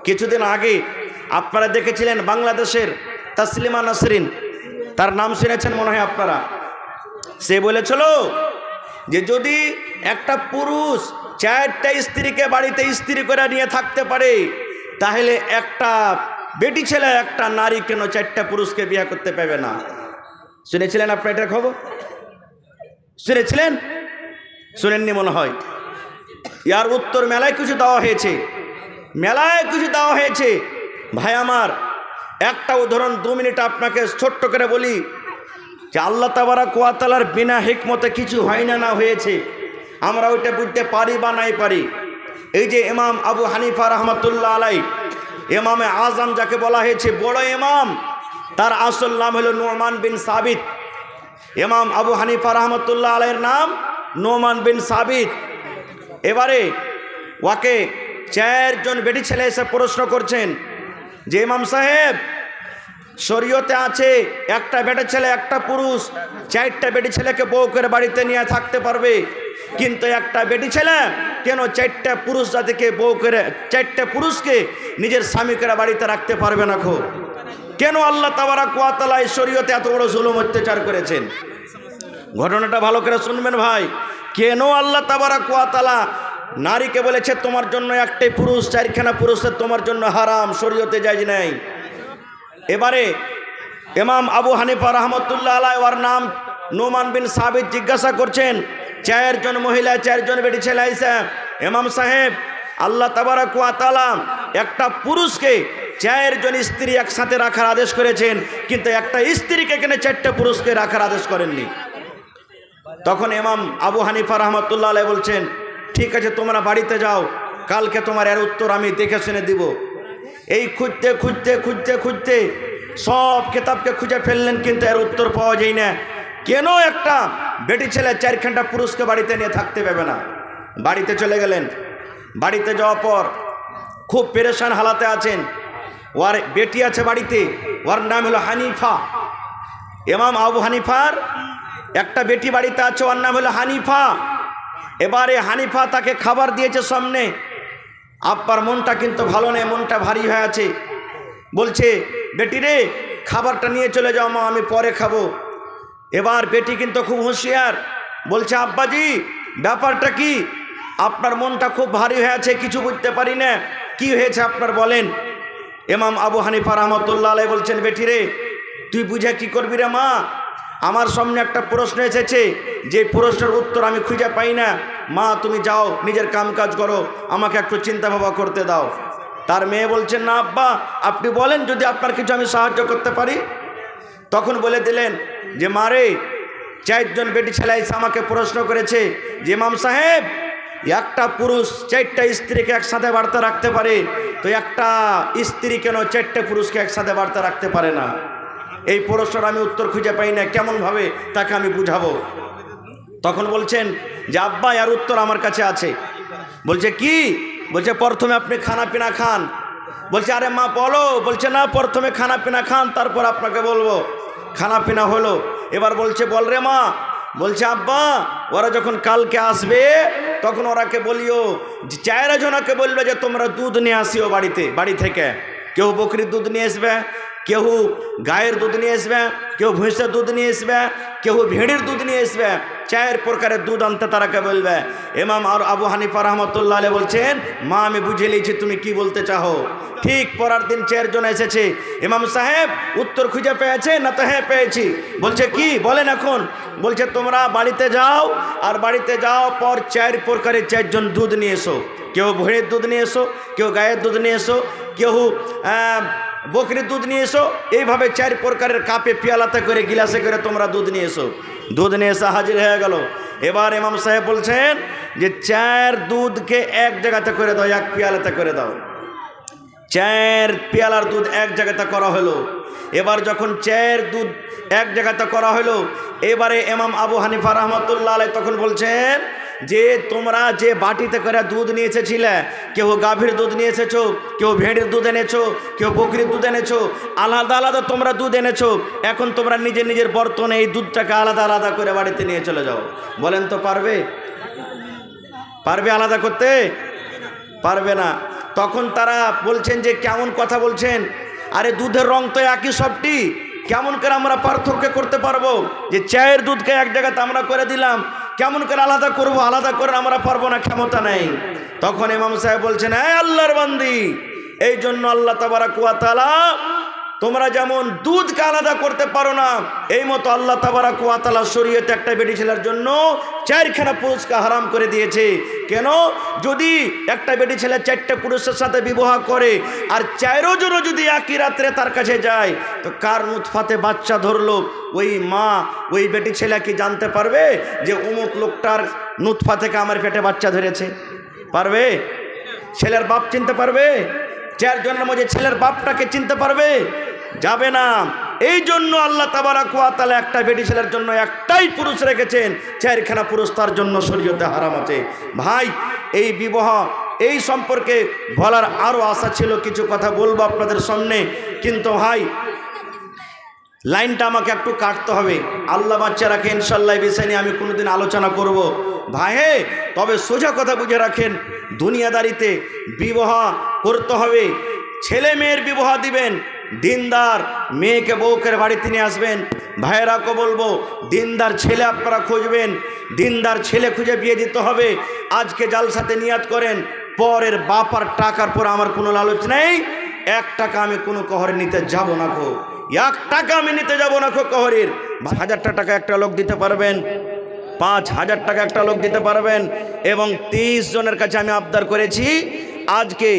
কিছুদিন আগে আপনারা দেখেছিলেন বাংলাদেশের তাসলিমা নাসরিন, তার নাম শুনেছেন মনে হয় আপনারা। সে বলেছিল যে যদি একটা পুরুষ 4টা স্ত্রীকে বাড়িতে স্ত্রী করে নিয়ে থাকতে পারে, তাহলে একটা বেটি ছেলে একটা নারী কেন 4টা পুরুষকে বিয়ে করতে পারবে না? শুনেছিলেন আপনারা এটার খবর? শুনেছিলেন? শুনেননি মনে হয়। ইয়ার উত্তর মেলায় কিছু দেওয়া হয়েছে, মেলায় কিছু দেওয়া হয়েছে। ভাই আমার, একটা উদাহরণ 2 মিনিট আপনাকে ছোট্ট করে বলি যে আল্লাহ তাবারাক ওয়া তাআলার বিনা হিকমতে কিছু হয় না, না হয়েছে, আমরা ওইটা বুঝতে পারি বা নাই পারি। এই যে ইমাম আবু হানিফা রহমতুল্লাহ আলাই, ইমামে আজম যাকে বলা হয়েছে, বড় ইমাম, তার আসল নাম হলো নোমান বিন সাবিত। ইমাম আবু হানিফা রহমতুল্লাহ আলাইয়ের নাম নোমান বিন সাবিত। এবারে ওয়াকে 4 জন বেটি ছেলে এসে প্রশ্ন করছেন যে ইমাম সাহেব, শরীয়তে আছে একটা বেটা ছেলে একটা পুরুষ 4টা বেটি ছেলেকে বউ করে বাড়িতে নিয়ে থাকতে পারবে, কিন্তু একটা বেটি ছেলে কেন 4টা পুরুষ জাতিকে বউ করে 4টা পুরুষকে নিজের স্বামী করে বাড়িতে রাখতে পারবে না? কেন আল্লাহ তাবারাক ওয়া তাআলা এই শরীয়তে এত বড় জুলুম অত্যাচার করেছেন? ঘটনাটা ভালো করে শুনবেন ভাই। কেন আল্লাহ তাবারাক ওয়া তাআলা নারীকে বলেছে তোমার জন্য একটাই পুরুষ, 4খানা পুরুষের তোমার জন্য হারাম, শরীয়তে জায়েজ নাই? এবারে ইমাম আবু হানিফা রহমতুল্লাহ আলাইহি, ওর নাম নোমান বিন সাবিত, জিজ্ঞাসা করছেন 4 জন মহিলা 4 জন বেটি ছেলে আইসা, ইমাম সাহেব, আল্লাহ তাবারাক ওয়া তাআলা একটা পুরুষকে 4 জন স্ত্রী একসাথে রাখার আদেশ করেছেন, কিন্তু একটা স্ত্রীকে এখানে 4টা পুরুষকে রাখার আদেশ করেননি। তখন ইমাম আবু হানিফা রহমতুল্লাহ আলাইহি বলছেন, ঠিক আছে তোমরা বাড়িতে যাও, কালকে তোমার এর উত্তর আমি দেখে শুনে দিব। এই খুঁজতে খুঁজতে খুঁজতে খুঁজতে সব কিতাবকে খুঁজে ফেললেন, কিন্তু এর উত্তর পাওয়া যায় না। কেন একটা বেটি ছেলে 4খানা পুরুষকে বাড়িতে নিয়ে থাকতে পারবে না? বাড়িতে চলে গেলেন। বাড়িতে যাওয়ার পর খুব পেরেশান হালাতে আছেন। ওর বেটি আছে বাড়িতে, ওর নাম হলো হানিফা। ইমাম আবু হানিফার একটা বেটি বাড়িতে আছে, ওর নাম হলো হানিফা। এবারে হানিফা তাকে খাবার দিয়েছে সামনে। আব্বার মনটা কিন্তু ভালো নেই, মনটা ভারী হয়ে আছে। বলছে, বেটি রে, খাবারটা নিয়ে চলে যাও মা, আমি পরে খাবো। এবার বেটি কিন্তু খুব হুঁশিয়ার, বলছে, আব্বাজি ব্যাপারটা কি? আপনার মনটা খুব ভারী হয়ে আছে, কিছু বুঝতে পারি না, কি হয়েছে আপনার বলেন। ইমাম আবু হানিফা রহমতুল্লাহ আলাইহি বলছেন, বেটি রে, তুই বুঝে কি করবি রে মা? আমার সামনে একটা প্রশ্ন এসেছে, যে প্রশ্নের উত্তর আমি খুঁজে পাই না। মা তুমি যাও, নিজের কাম কাজ করো, আমাকে একটু চিন্তা ভাবনা করতে দাও। তার মেয়ে বলছেন, না আব্বা, আপনি বলেন, যদি আপনার কিছু আমি সাহায্য করতে পারি। তখন বলে দিলেন যে মা রে, 4 জন বেটি ছেলে এসে আমাকে প্রশ্ন করেছে যে ইমাম সাহেব, একটা পুরুষ 4টা স্ত্রীকে একসাথে বাড়িতে রাখতে পারে, তো একটা স্ত্রী কেন 4টা পুরুষকে একসাথে বাড়িতে রাখতে পারে না? এই প্রশ্নের আমি উত্তর খুঁজে পাই না, কেমনভাবে তাকে আমি বুঝাবো? তখন বলছেন যে আব্বা, এর উত্তর আমার কাছে আছে। বলছে কি? বলছে প্রথমে আপনি খানা পিনা খান। বলছে আরে মা বলো। বলছে না, প্রথমে খানা পিনা খান, তারপর আপনাকে বলবো। খানা পিনা হলো। এবার বলছে বল রে মা। বলছে আব্বা, ওরা যখন কালকে আসবে তখন ওরাকে বলিও, 4 জনকে বলবে যে তোমরা দুধ নিয়ে আসিও বাড়ি থেকে। কেউ বকরির দুধ নিয়ে আসবে, কেউ গায়ের দুধ নিয়ে আসবে, কেউ ভৈঁসের দুধ নিয়ে আসবে, কেউ ভেড়ির দুধ নিয়ে আসবে। 4 প্রকারের দুধ আনতে তারাকে বলবে। ইমাম আর আবু হানিফা রহমতুল্লাহ আলাইহি বলছেন, মা আমি বুঝে নিয়েছি তুমি কি বলতে চাও। ঠিক পরের দিন 4 জন এসেছে। ইমাম সাহেব উত্তর খুঁজে পেয়েছে না? তো হ্যাঁ পেয়েছি। বলছে কি বলেন এখন? বলছে তোমরা বাড়িতে যাও, আর বাড়িতে যাওয়ার পর 4 প্রকারের 4 জন দুধ নিয়ে এসো। কেউ ভেড়ির দুধ নিয়ে এসো, কেউ গায়ের দুধ নিয়ে এসো, কেউ বকরির দুধ নিয়ে এসো। এইভাবে 4 প্রকারের কাপে পেয়ালাতে করে গিলাসে করে তোমরা দুধ নিয়ে এসো। দুধ নিয়ে এসে হাজির হয়ে গেল। এবার ইমাম সাহেব বলছেন যে 4 দুধকে এক জায়গাতে করে দাও, এক পেয়ালাতে করে দাও। 4 পেয়ালার দুধ এক জায়গাতে করা হলো। এবার যখন 4 দুধ এক জায়গাতে করা হলো, এবারে ইমাম আবু হানিফা রহমতুল্লাহ আলাইহি তখন বলছেন যে তোমরা যে বাটিতে করে দুধ নিয়ে এসেছিলে, কেউ গাভীর দুধ নিয়ে এসেছো, কেউ ভেড়ির দুধ এনেছো, কেউ বকরির দুধ এনেছো, আলাদা আলাদা তোমরা দুধ এনেছো। এখন তোমরা নিজের নিজের বর্তনে এই দুধটাকে আলাদা আলাদা করে বাড়িতে নিয়ে চলে যাও। বলেন তো পারবে? পারবে আলাদা করতে? পারবে না। তখন তারা বলছেন যে কেমন কথা বলছেন, আরে দুধের রং তো একই সবটি, কেমন করে আমরা পার্থক্য করতে পারবো? যে চায়ের দুধকে এক জায়গাতে আমরা করে দিলাম, কেমন করে আলাদা করব? আলাদা করে আমরা পারবো না, ক্ষমতা নেই। তখন ইমাম সাহেব বলছেন, হ্যাঁ আল্লাহর বান্দি, এই জন্য আল্লাহ তাবারাক ওয়া তাআলা তোমরা যেমন দুধকে আলাদা করতে পারো না, এই মতো আল্লাহ তাবারাক ওয়া তাআলা শরীয়তে একটা বেটি ছেলের জন্য চারখানা পুরুষকে হারাম করে দিয়েছে। কেন? যদি একটা বেটি ছেলে চারটে পুরুষের সাথে বিবাহ করে আর চারো জন যদি একই রাত্রে তার কাছে যায়, তো কার নুতফাতে বাচ্চা ধরলো ওই মা ওই বেটি ছেলে কি জানতে পারবে যে অমুক লোকটার নুতফা থেকে আমার পেটে বাচ্চা ধরেছে? পারবে? ছেলের বাপ চিনতে পারবে? চারজনের মধ্যে ছেলের বাপটাকে চিনতে পারবে? যাবে না। এই জন্য আল্লাহ তাবারাক ওয়া তাআলা একটা বেটি ছেলের জন্য একটাই পুরুষ রেখেছেন, চারখানা পুরুষ তার জন্য শরীয়তে হারাম আছে। ভাই, এই বিবাহ এই সম্পর্কে বলার আরও আশা ছিল, কিছু কথা বলবো আপনাদের সামনে, কিন্তু ভাই লাইনটা আমাকে একটু কাটতে হবে। আল্লাহ বাচ্চা রাখে, ইনশাল্লাহ এই বিষয় নিয়ে আমি কোনোদিন আলোচনা করব। ভাই তবে সোজা কথা বুঝে রাখেন, দুনিয়াদারিতে বিবাহ করতে হবে, ছেলে মেয়ের বিবাহ দিবেন, দিনদার মেয়েকে বউকের বাড়িতে নিয়ে আসবেন। ভাইয়েরাকে বলবো, দিনদার ছেলে আপনারা খুঁজবেন, দিনদার ছেলে খুঁজে বিয়ে দিতে হবে। আজকে জালসাতে নিয়াত করেন, পরের বাপার টাকার পর আমার কোনো লালচ নেই, 1 টাকা আমি কোনো কহরে নিতে যাব না গো, 1 টাকা আমি নিতে যাব না গো কহরের। 1000 টাকা একটা লোক দিতে পারবেন, 5000 টাকা একটা লোক দিতে পারবেন। এবং 30 জনের কাছে আমি আবদার করেছি আজকে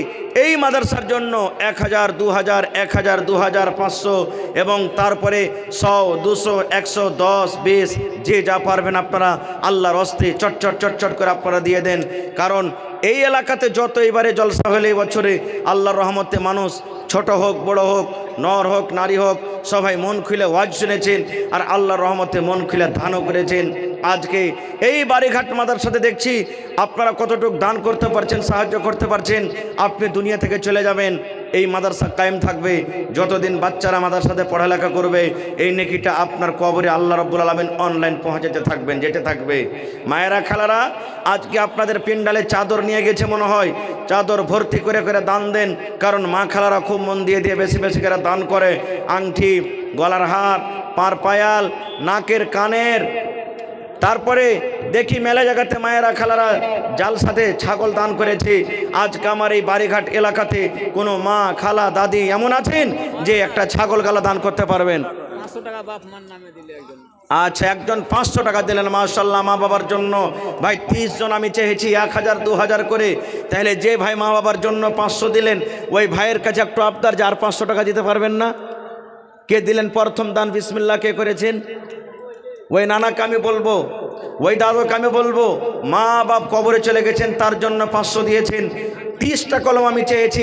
এই মাদ্রাসার জন্য 1000, 2000, 1000, 2000, 500 এবং তারপরে 100, 200, 100, 10, 20 যে যা পারবেন আপনারা আল্লাহর হস্তে চটচট করে আপনারা দিয়ে দেন। কারণ এই এলাকাতে যত এবারে জলসা হলে এই বছরে আল্লাহর রহমতে মানুষ ছোট হোক বড় হোক, নর হোক নারী হোক, সবাই মন খুলে ওয়াজ শুনেছেন আর আল্লাহর রহমতে মন খুলে দানও করেছেন। আজকে এই বাড়িঘাট মাদ্রাসাতে দেখছি আপনারা কতটুকু দান করতে পারছেন, সাহায্য করতে পারছেন। আপনি দুনিয়া থেকে চলে যাবেন, এই মাদ্রাসা কায়েম থাকবে যতদিন বাচ্চারা মাদ্রাসাতে পড়ালেখা করবে। এই নেকিটা আপনার কবরে আল্লাহ রাব্বুল আলামিন অনলাইন পৌঁছাতে থাকবেন, যেতে থাকবে। মায়েরা খালারা, আজকে আপনাদের পিন্ডালে চাদর নিয়ে গেছে মনে হয়, চাদর ভর্তি করে করে দান দেন, কারণ মা খালারা খুব মন দিয়ে বেশি বেশি করে দান করে। আংটি, গলার হার, পার পায়াল, নাকের কানের, তারপরে দেখি মেলা জায়গাতে মায়েরা খালারা জালসাতে ছাগল দান করেছে। আজকে আমার এই বাড়িঘাট এলাকাতে কোনো মা খালা দাদি এমন আছেন যে একটা ছাগল গালা দান করতে পারবেন? 500 টাকা বাপ মার নামে দিলে একজন। আচ্ছা, একজন 500 টাকা দিলেন, মাশাআল্লাহ, মা বাবার জন্য। ভাই 30 জন আমি চেয়েছি 1000, 2000 করে, তাহলে যে ভাই মা বাবার জন্য 500 দিলেন, ওই ভাইয়ের কাছে একটু আবদার যে আর 500 টাকা দিতে পারবেন না? কে দিলেন প্রথম দান? বিসমিল্লাহ। কে করেছেন? ওই নানাকে আমি বলবো, ওই দাদুকে আমি বলবো, মা বাপ কবরে চলে গেছেন তার জন্য 500 দিয়েছেন। 30টা কলম আমি চেয়েছি,